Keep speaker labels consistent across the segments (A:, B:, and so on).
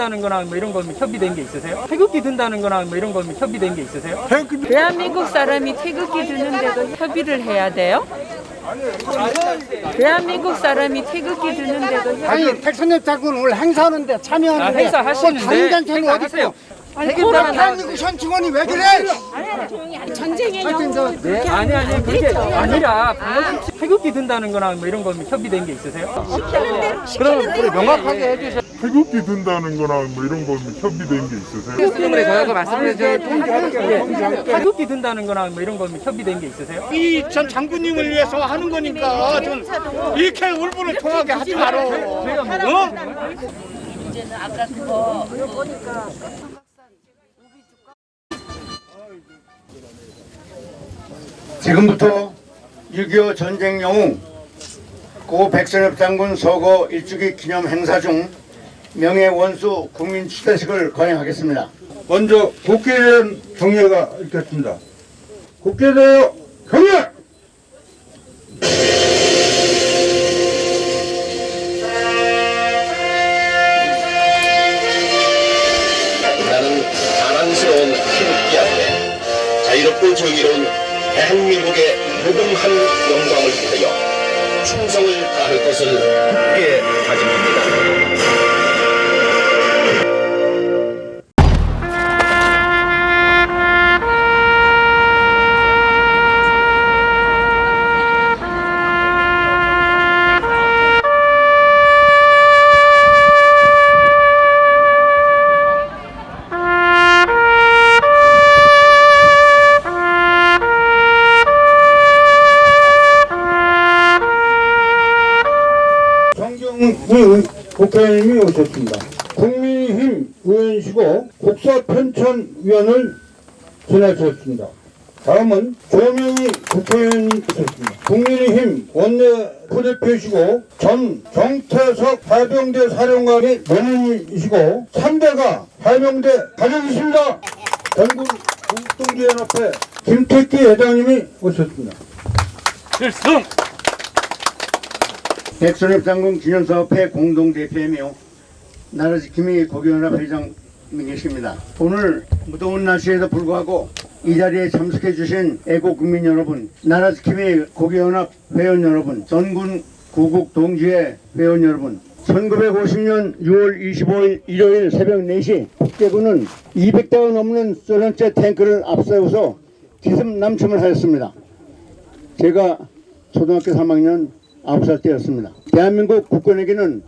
A: 든다는 거나 뭐 이런 거 협의된 게 있으세요? 태극기 든다는 거나 뭐 이런 거 협의된 게 있으세요?
B: 대한민국 사람이 태극기 드는데도 협의를 해야 돼요? 대한민국 사람이 태극기 드는데도
C: 아니 백선엽 장군 오늘 행사하는데 참여하는데
A: 행사 하시는데
C: 행사는 어디 있어? 대한민국 현충원이 왜 그래?
B: 전쟁의 영웅
A: 네, 아니 그게 아니라 태극기 든다는 거나 뭐 이런 거 협의된 게 있으세요?
C: 그럼 우리 명확하게 해주세요.
D: 태극기 든다는 거나 뭐 이런 거 협의된 게 있으세요?
A: 때문에 저희가 말씀을 드려요. 태극기 든다는 거나 뭐 이런 거 협의된 게 있으세요?
C: 이 전 장군님을 위해서 하는 거니까 좀 이렇게 울분을 통하게 하지 마라.
B: 이제는 아까 그거
E: 지금부터 6.25 전쟁 영웅 고 백선엽 장군 서거 일주기 기념 행사 중 명예 원수 국민 추대식을 거행하겠습니다.
F: 먼저 국회에 대한 경례가 있겠습니다. 국회에 대하여 경례!
G: 나는 자랑스러운 태극기 아래 자유롭고 정의로운 대한민국의 무궁한 영광을 위하여 충성을 다할 것을 굳게 다짐합니다.
F: 정경희 국회의원님이 오셨습니다. 국민의힘 의원이시고 국사편찬위원을 지나셨습니다. 다음은 조명희 국회의원님 오셨습니다. 국민의힘 원내부대표시고 전 정태석 해병대 사령관의 며느리이시고 3대가 해병대 가족이십니다. 전국 국동기연합회 김택기 회장님이 오셨습니다.
A: 필승!
E: 백선엽 장군 기념사업회 공동대표이며 나라지킴이 고교연합 회장님이십니다. 오늘 무더운 날씨에도 불구하고 이 자리에 참석해 주신 애국국민 여러분, 나라지킴이 고교연합 회원 여러분, 전군 구국 동지회 회원 여러분, 1950년 6월 25일 일요일 새벽 4시 북대군은 200대가 넘는 소련제 탱크를 앞세워서 기습 남침을 하였습니다. 제가 초등학교 3학년 9살 때였습니다. 대한민국 국군에게는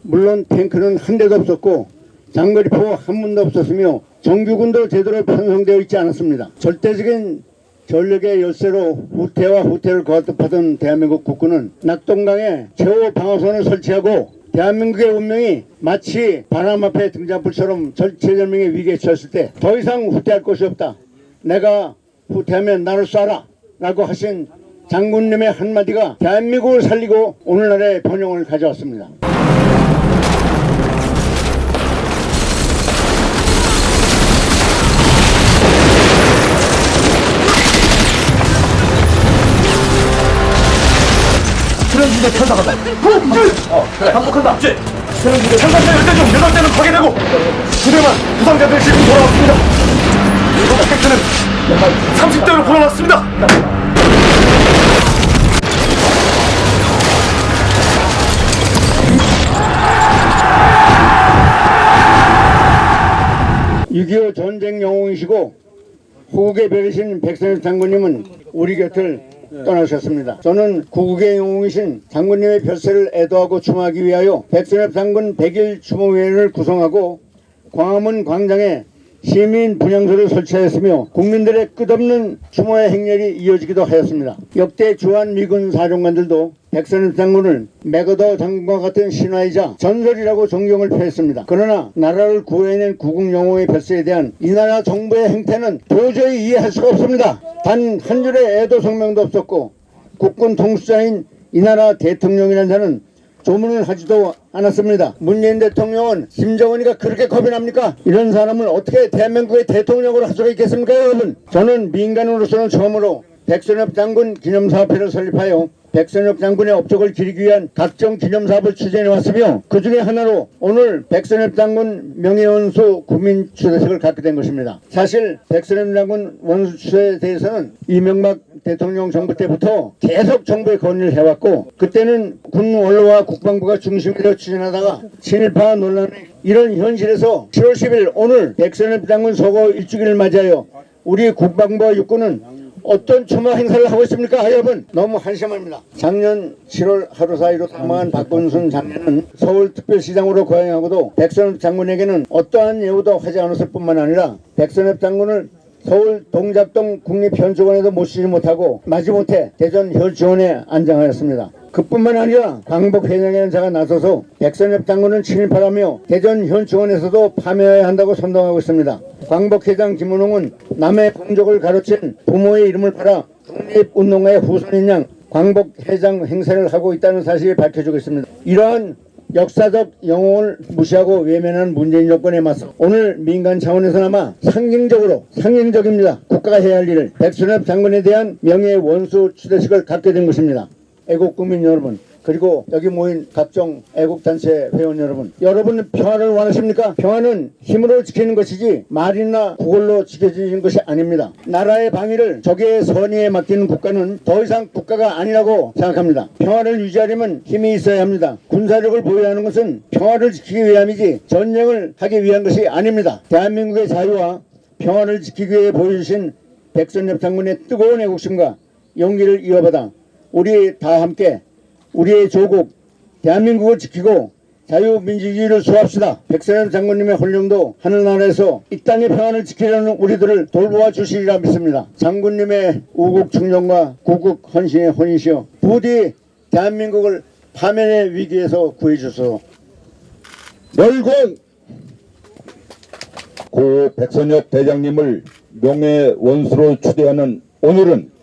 E: 물론 탱크는 한 대도 없었고 장거리포 한 문도 없었으며 정규군도 제대로 편성되어 있지 않았습니다. 절대적인 전력의 열세로 후퇴와 후퇴를 거듭하던 대한민국 국군은 낙동강에 최후 방어선을 설치하고 대한민국의 운명이 마치 바람 앞에 등잔불처럼 절체절명의 위기에 처했을 때 더 이상 후퇴할 곳이 없다. 내가 후퇴하면 나를 쏴라 라고 하신 장군님의 한마디가 대한민국을 살리고 오늘날의 번영을 가져왔습니다.
D: 트렌드의 천사가다. 그래. 반복한다. 트렌드의 천사자 열대 중 8대는 파괴되고 부대만 부상자들 지금 돌아왔습니다. 이번 탱크는 30대로 불어났습니다.
E: (6.25) 전쟁 영웅이시고 호국의 별이신 백선엽 장군님은 우리 곁을 떠나셨습니다. 저는 구국의 영웅이신 장군님의 별세를 애도하고 추모하기 위하여 백선엽 장군 100일 추모회를 구성하고 광화문 광장에 시민 분향소를 설치하였으며 국민들의 끝없는 추모의 행렬이 이어지기도 하였습니다. 역대 주한 미군 사령관들도 백선엽 장군을 맥어더 장군과 같은 신화이자 전설이라고 존경을 표했습니다. 그러나 나라를 구해낸 구국 영웅의 별세에 대한 이 나라 정부의 행태는 도저히 이해할 수가 없습니다. 단 한 줄의 애도 성명도 없었고 국군 통수자인 이 나라 대통령이라는 자는 조문을 하지도 않았습니다. 문재인 대통령은 김정은이가 그렇게 겁이 납니까? 이런 사람을 어떻게 대한민국의 대통령으로 할 수가 있겠습니까, 여러분? 저는 민간으로서는 처음으로 백선엽 장군 기념사업회를 설립하여 백선엽 장군의 업적을 기리기 위한 각종 기념사업을 추진해 왔으며 그 중에 하나로 오늘 백선엽 장군 명예원수 국민 추대식을 갖게 된 것입니다. 사실 백선엽 장군 원수 추대에 대해서는 이명박 대통령 정부 때부터 계속 정부에 건의를 해왔고 그때는 군 원로와 국방부가 중심으로 추진하다가 친일파 논란이 이런 현실에서 7월 10일 오늘 백선엽 장군 서거 1주기를 맞이하여 우리 국방부와 육군은 어떤 추모 행사를 하고 있습니까? 여러분 너무 한심합니다. 작년 7월 하루 사이로 사망한 박건순 장군은 서울특별시장으로 거행하고도 백선엽 장군에게는 어떠한 예우도 하지 않았을 뿐만 아니라 백선엽 장군을 서울 동작동 국립현수관에도 모시지 못하고 마지못해 대전 혈지원에 안장하였습니다. 그뿐만 아니라 광복회장의 연사가 나서서 백선엽 장군은 친일파라며 대전 현충원에서도 파면해야 한다고 선동하고 있습니다. 광복회장 김은홍은 남의 공적을 가로챈 부모의 이름을 팔아 독립운동가의 후손인 양 광복회장 행세를 하고 있다는 사실을 밝혀주고 있습니다. 이러한 역사적 영웅을 무시하고 외면한 문재인 정권에 맞서 오늘 민간 차원에서나마 상징적입니다. 국가가 해야 할 일을 백선엽 장군에 대한 명예 원수 추대식을 갖게 된 것입니다. 애국국민 여러분 그리고 여기 모인 각종 애국단체 회원 여러분, 여러분은 평화를 원하십니까? 평화는 힘으로 지키는 것이지 말이나 구걸로 지켜지는 것이 아닙니다. 나라의 방위를 적의 선의에 맡기는 국가는 더 이상 국가가 아니라고 생각합니다. 평화를 유지하려면 힘이 있어야 합니다. 군사력을 보유하는 것은 평화를 지키기 위함이지 전쟁을 하기 위한 것이 아닙니다. 대한민국의 자유와 평화를 지키기 위해 보여주신 백선엽 장군의 뜨거운 애국심과 용기를 이어받아 우리 다 함께 우리의 조국 대한민국을 지키고 자유민주주의를 수호합시다. 백선엽 장군님의 혼령도 하늘나라에서 이 땅의 평안을 지키려는 우리들을 돌보아 주시리라 믿습니다. 장군님의 우국 충정과 구국 헌신의 혼이시여 부디 대한민국을 파면의 위기에서 구해주소서.
H: 열공! 고 백선엽 대장님을 명예원수로 추대하는 오늘은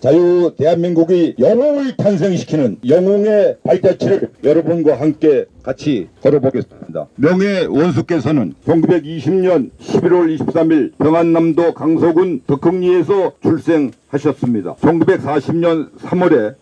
H: 자유 대한민국이 영웅을 탄생시키는 영웅의 발자취를 여러분과 함께 같이 걸어보겠습니다. 명예원수께서는 1920년 11월 23일 평안남도 강서군 덕흥리에서 출생하셨습니다. 1940년 3월에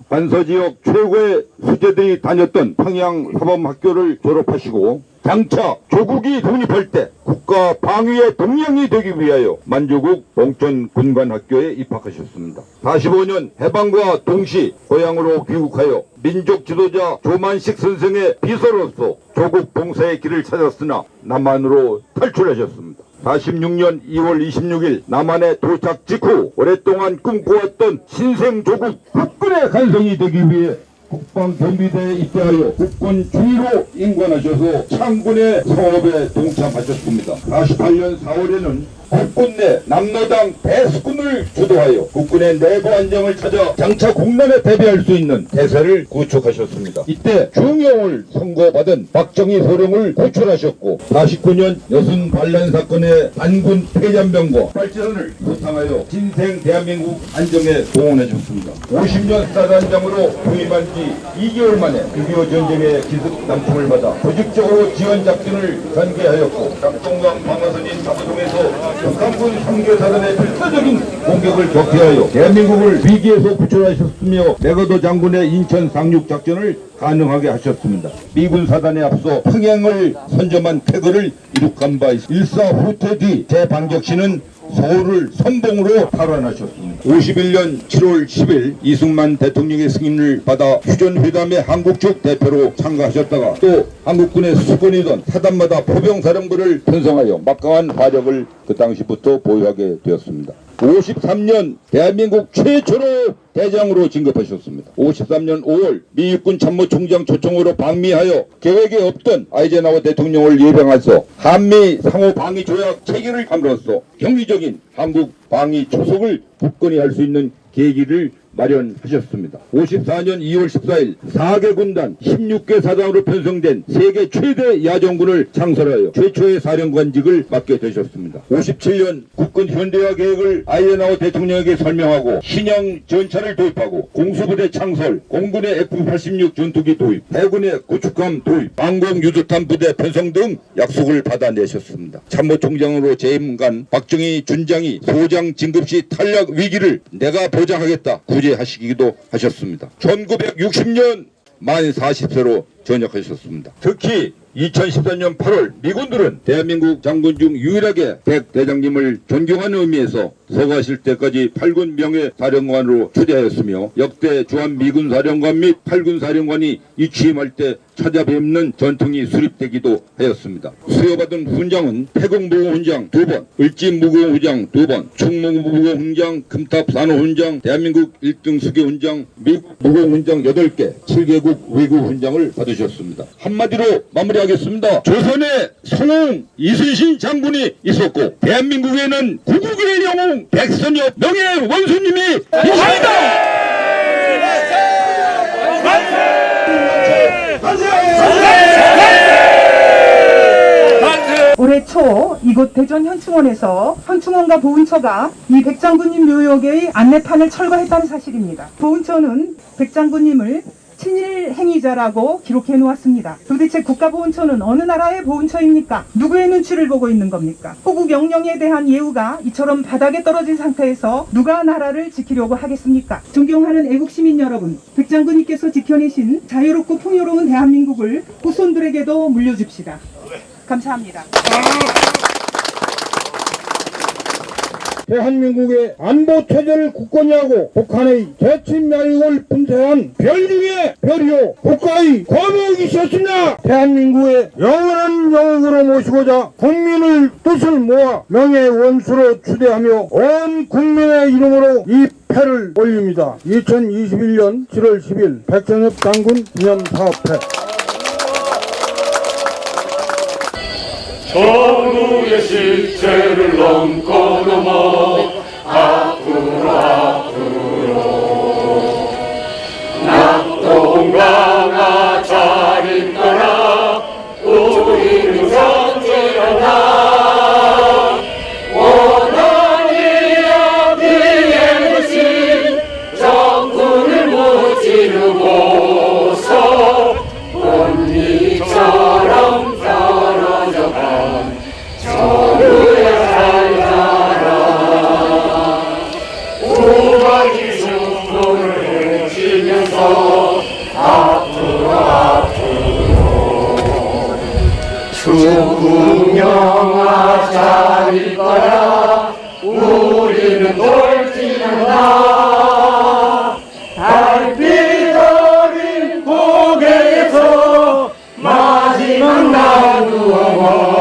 H: 관서지역 최고의 수재들이 다녔던 평양사범학교를 졸업하시고 장차 조국이 독립할 때 국가 방위의 동력이 되기 위하여 만주국 봉천군관학교에 입학하셨습니다. 45년 해방과 동시 고향으로 귀국하여 민족 지도자 조만식 선생의 비서로서 조국 봉사의 길을 찾았으나 남한으로 탈출하셨습니다. 46년 2월 26일 남한에 도착 직후 오랫동안 꿈꿔왔던 신생조국 국군의 간성이 되기 위해 국방경비대에 입대하여 국군 중위로 임관하셔서 창군의 성업에 동참하셨습니다. 48년 4월에는 국군 내 남로당 배수군을 주도하여 국군의 내부 안정을 찾아 장차 국난에 대비할 수 있는 대세를 구축하셨습니다. 이때 중용을 선고받은 박정희 소령을 구출하셨고 49년 여순 반란 사건의 반군 폐잔병과 발전을 구상하여 신생 대한민국 안정에 동원하셨습니다. 50년 사단장으로 부임한 지 2개월 만에 6.25 전쟁의 기습 남침을 받아 조직적으로 지원 작전을 전개하였고 작동강 방어선인 사무동에서 북한군 3개 사단의 필사적인 공격을 격퇴하여 대한민국을 위기에서 구출하셨으며 메가더 장군의 인천 상륙 작전을 가능하게 하셨습니다. 미군 사단에 앞서 평양을 선점한 쾌거를 이룩한 바 있습니다. 일사 후퇴 뒤 재방적시는 서울을 선봉으로 탈환하셨습니다. 51년 7월 10일 이승만 대통령의 승인을 받아 휴전회담의 한국 측 대표로 참가하셨다가 또 한국군의 수권이던 사단마다 포병사령부를 편성하여 막강한 화력을 그 당시부터 보유하게 되었습니다. 53년 대한민국 최초로 대장으로 진급하셨습니다. 53년 5월 미 육군 참모총장 초청으로 방미하여 계획에 없던 아이젠하워 대통령을 예방해서 한미 상호 방위 조약 체결을 함으로써 경리적인 한국 방위 초속을 굳건히 할 수 있는 계기를 마련하셨습니다. 54년 2월 14일 4개 군단 16개 사단으로 편성된 세계 최대 야전군을 창설하여 최초의 사령관직을 맡게 되셨습니다. 57년 국군 현대화 계획을 아이젠하워 대통령에게 설명하고 신형 전차를 도입하고 공수부대 창설, 공군의 F-86 전투기 도입, 해군의 구축함 도입, 항공유도탄 부대 편성 등 약속을 받아내셨습니다. 참모총장으로 재임간 박정희 준장이 소장 진급 시 탈락 위기를 내가 보장하겠다. 구제 맞이하시기도 하셨습니다. 1960년 만 40세로 전역하셨습니다. 특히 2014년 8월 미군들은 대한민국 장군 중 유일하게 백 대장님을 존경하는 의미에서 서거하실 때까지 8군 명예사령관으로 추대하였으며 역대 주한 미군사령관 및 8군 사령관이 이 취임할 때 찾아뵙는 전통이 수립되기도 하였습니다. 수여받은 훈장은 태국무공훈장 2번, 을지무공훈장 2번, 충무무공훈장, 금탑산호훈장, 대한민국 1등 수교훈장, 미국 무공훈장 8개, 7개국 외국훈장을 받으셨습니다. 한마디로 마무리하겠습니다. 조선에 성웅 이순신 장군이 있었고 대한민국에는 구국의 영웅 백선엽 명예원수님이 계십니다.
I: 올해 초 이곳 대전 현충원에서 현충원과 보훈처가 이 백장군님 묘역의 안내판을 철거했다는 사실입니다. 보훈처는 백장군님을 친일 행위자라고 기록해 놓았습니다. 도대체 국가보훈처는 어느 나라의 보훈처입니까? 누구의 눈치를 보고 있는 겁니까? 호국 영령에 대한 예우가 이처럼 바닥에 떨어진 상태에서 누가 나라를 지키려고 하겠습니까? 존경하는 애국시민 여러분, 백장군님께서 지켜내신 자유롭고 풍요로운 대한민국을 후손들에게도 물려줍시다. 감사합니다.
F: 대한민국의 안보 체제를 굳건히 하고 북한의 대침 야욕을 분쇄한 별 중에 별이요 국가의 거목이셨습니다. 대한민국의 영원한 영웅으로 모시고자 국민의 뜻을 모아 명예원수로 추대하며 온 국민의 이름으로 이 패를 올립니다. 2021년 7월 10일 백선엽 장군 기념사업회.
C: 전우의 실체를 넘고 넘어 앞으로 낙동강아 잘 있거라 우리는 전쟁하나 원한이 어디에 계신 정군을 못 지르고서 본니처럼 떨어져간 전우의 살자라 우박이 중동을 헤치면서 앞으로 충국명아 잘 있거라 우리는 돌진한다 달빛 어린 고개에서 마지막 나누어